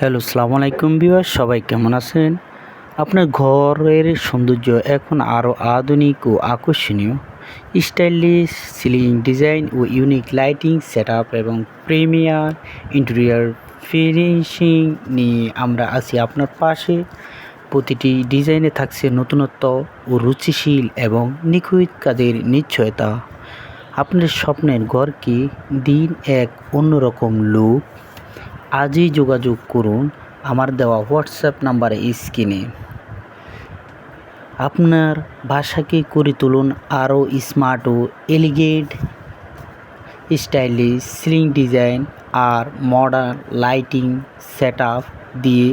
Hello, আসসালামু আলাইকুম viewer, সবাই কেমন আছেন? আপনার ঘরের সৌন্দর্য এখন আরও আধুনিক ও আকর্ষণীয়। স্টাইলিশ সিলিং ডিজাইন ও ইউনিক লাইটিং সেটআপ এবং প্রিমিয়ার ইন্টেরিয়র ফিনিশিং নিয়ে আমরা আছি আপনার পাশে। প্রতিটি ডিজাইনে থাকছে নতুনত্ব ও রুচিশীল এবং নিখুঁত কাজের নিশ্চয়তা। আপনার স্বপ্নের ঘরকে দিন এক অন্যরকম লুক। আজই যোগাযোগ করুন আমার দেওয়া হোয়াটসঅ্যাপ নাম্বারে স্ক্রিনে। আপনার বাসাকে করে তুলুন আরও স্মার্ট ও এলিগেন্ট। স্টাইলিশ সিলিং ডিজাইন আর মডার্ন লাইটিং সেটআপ দিয়ে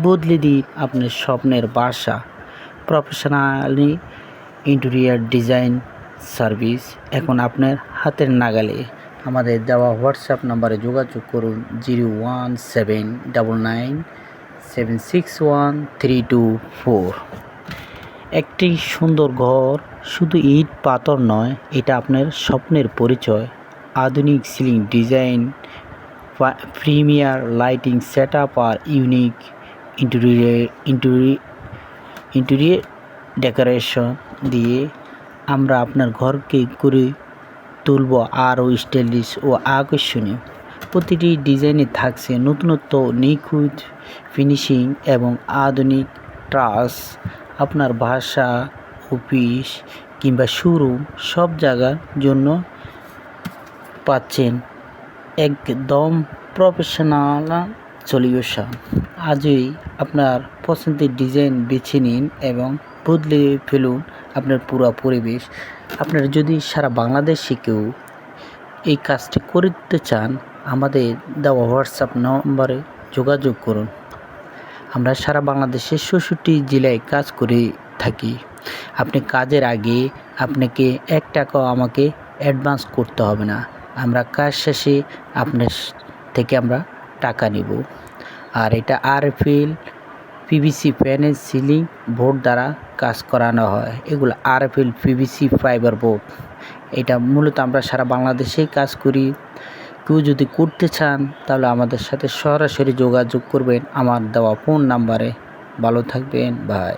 বদলে দিন আপনার স্বপ্নের বাসা। প্রফেশনালি ইন্টেরিয়র ডিজাইন সার্ভিস এখন আপনার হাতের নাগালে। আমাদের দেওয়া হোয়াটসঅ্যাপ নাম্বারে যোগাযোগ করুন 01799761324। একটি সুন্দর ঘর শুধু ইট পাথর নয়, এটা আপনার স্বপ্নের পরিচয়। আধুনিক ceiling design, premier lighting setup আর ইউনিক ইন্টেরিয়র ডেকোরেশন দিয়ে আমরা আপনার ঘরকে করে তুলব আরও স্টাইলিশ ও আকর্ষণীয়। প্রতিটি ডিজাইনে থাকছে নতুনত্ব, নিখুঁত ফিনিশিং এবং আধুনিক টাচ। আপনার বাসা, অফিস কিংবা শোরুম সব জায়গার জন্য পাচ্ছেন একদম প্রফেশনাল সলিউশন। আজই আপনার পছন্দের ডিজাইন বেছে নিন এবং বদলে ফেলুন আপনার পুরো পরিবেশ। আপনারা যদি সারা বাংলাদেশে কেউ এই কাজটি করতে চান, আমাদের দেওয়া হোয়াটসঅ্যাপ নম্বরে যোগাযোগ করুন। আমরা সারা বাংলাদেশের ৬৬ জেলায় কাজ করে থাকি। আপনি কাজের আগে আপনাকে ১ টাকাও আমাকে অ্যাডভান্স করতে হবে না। আমরা কাজ শেষে আপনার থেকে আমরা টাকা নেব। আর এটা RFL PVC panel ceiling board দ্বারা কাজ করানো হয়। এগুলো আরএফএল পিভিসি ফাইবার বোর্ড। এটা মূলত আমরা সারা বাংলাদেশেই কাজ করি। কেউ যদি করতে চান তাহলে আমাদের সাথে সরাসরি যোগাযোগ করবেন আমার দেওয়া ফোন নাম্বারে। ভালো থাকবেন, বাই।